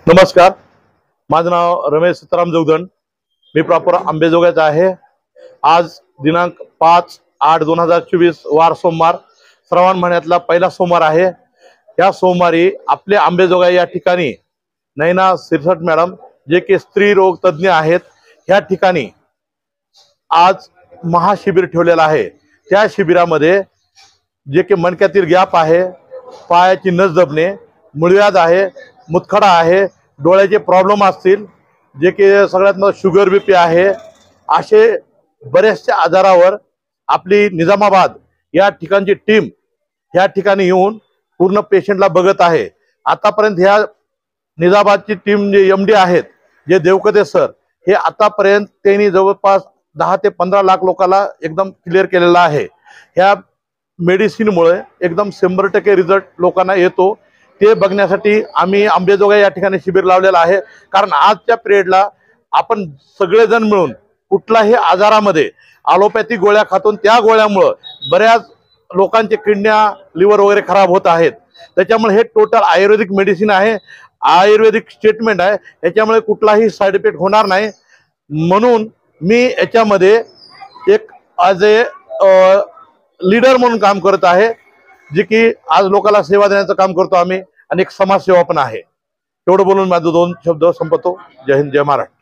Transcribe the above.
नमस्कार, माझं नाव रमेश सीताराम जोगदंड। मी प्रॉपर अंबेजोगाईचा आहे। आज दिनांक 5/8/2024 वार सोमवार, श्रावण महिन्यातला पहिला सोमवार आहे। या सोमवारी आपले अंबेजोगाई या ठिकाणी नैना सिरसट मॅडम, जे की स्त्री रोग तज्ञ आहेत, ह्या ठिकाणी आज महाशिबिर ठेवलेलं आहे। त्या शिबिरामध्ये जे की मणक्यातील गॅप आहे, पायाची नस दबणे, मुळव्याध आहे, मुतखडा आहे, डोळ्याचे प्रॉब्लेम असतील, जे की सगळ्यात मोठा शुगर बीपी आहे, असे बरेचशा आजारावर आपली निजामाबाद या ठिकाणची टीम ह्या ठिकाणी येऊन पूर्ण पेशंटला बघत आहे। आतापर्यंत ह्या निजामाबादची टीम जे एमडी आहेत, जे देवकते सर, हे आतापर्यंत त्यांनी जवळपास 10 ते 15 लाख लोकांना एकदम क्लिअर केलेला आहे। ह्या मेडिसिनमुळे एकदम 100% रिझल्ट लोकांना येतो। ते बघण्यासाठी आम्ही अंबेजोगाई या ठिकाणी शिबिर लावलेलं आहे। कारण आजच्या पिरियडला आपण सगळेजण मिळून कुठलाही आजारामध्ये ॲलोपॅथिक गोळ्या खातून त्या गोळ्यामुळे बऱ्याच लोकांचे किडन्या, लिव्हर वगैरे खराब होत आहेत। त्याच्यामुळे हे टोटल आयुर्वेदिक मेडिसिन आहे, आयुर्वेदिक स्टेटमेंट आहे, याच्यामुळे कुठलाही साईड इफेक्ट होणार नाही। म्हणून मी याच्यामध्ये एक ॲज ए लीडर म्हणून काम करत आहे, जे की आज लोकांना सेवा देण्याचं काम करतो आम्ही, आणि एक समाजसेवा पण आहे। एवढं बोलून माझं 2 शब्द संपवतो। जय हिंद, जय महाराष्ट्र।